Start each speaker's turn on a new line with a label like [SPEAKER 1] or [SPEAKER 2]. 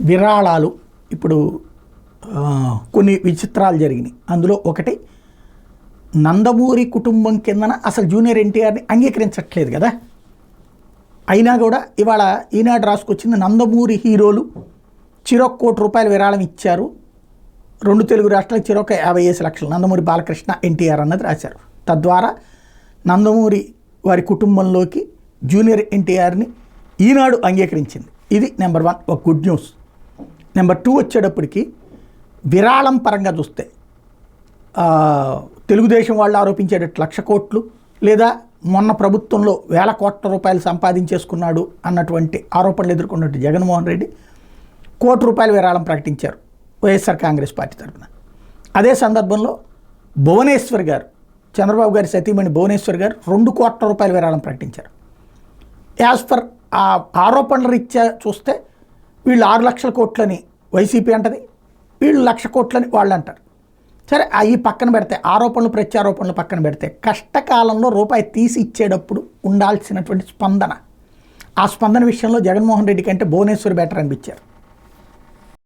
[SPEAKER 1] విరాళాలు ఇప్పుడు కొన్ని విచిత్రాలు జరిగినాయి. అందులో ఒకటి, నందమూరి కుటుంబం కిందన అసలు జూనియర్ ఎన్టీఆర్ని అంగీకరించట్లేదు కదా. అయినా కూడా ఇవాళ ఈనాడు రాసుకొచ్చింది, నందమూరి హీరోలు చెరొక ₹1 విరాళం ఇచ్చారు, 2 తెలుగు రాష్ట్రాలకు చెరొక 50 లక్షలు, నందమూరి బాలకృష్ణ ఎన్టీఆర్ అన్నది రాశారు. తద్వారా నందమూరి వారి కుటుంబంలోకి జూనియర్ ఎన్టీఆర్ని ఈనాడు అంగీకరించింది. ఇది నెంబర్ 1 ఒక గుడ్ న్యూస్. నెంబర్ 2 వచ్చేటప్పటికి విరాళం పరంగా చూస్తే తెలుగుదేశం వాళ్ళు ఆరోపించేటట్టు 1,00,000 కోట్లు లేదా మొన్న ప్రభుత్వంలో ₹1,000 కోట్ల సంపాదించేసుకున్నాడు అన్నటువంటి ఆరోపణలు ఎదుర్కొన్నట్టు జగన్మోహన్ రెడ్డి ₹1,00,00,000 విరాళం ప్రకటించారు వైఎస్ఆర్ కాంగ్రెస్ పార్టీ తరఫున. అదే సందర్భంలో భువనేశ్వర్ గారు, చంద్రబాబు గారి సతీమణి భువనేశ్వర్ గారు ₹2,00,00,000 విరాళం ప్రకటించారు. యాజ్ పర్ ఆ ఆరోపణల రీత్యా చూస్తే వీళ్ళు 6,00,000 కోట్లని వైసీపీ అంటది, వీళ్ళు 1,00,000 కోట్లని వాళ్ళు అంటారు. సరే, అవి పక్కన పెడితే, ఆరోపణలు ప్రత్యారోపణలు పక్కన పెడితే, కష్టకాలంలో రూపాయి తీసి ఇచ్చేటప్పుడు ఉండాల్సినటువంటి స్పందన, ఆ స్పందన విషయంలో జగన్మోహన్ రెడ్డి కంటే భువనేశ్వర్ బెటర్ అనిపించారు.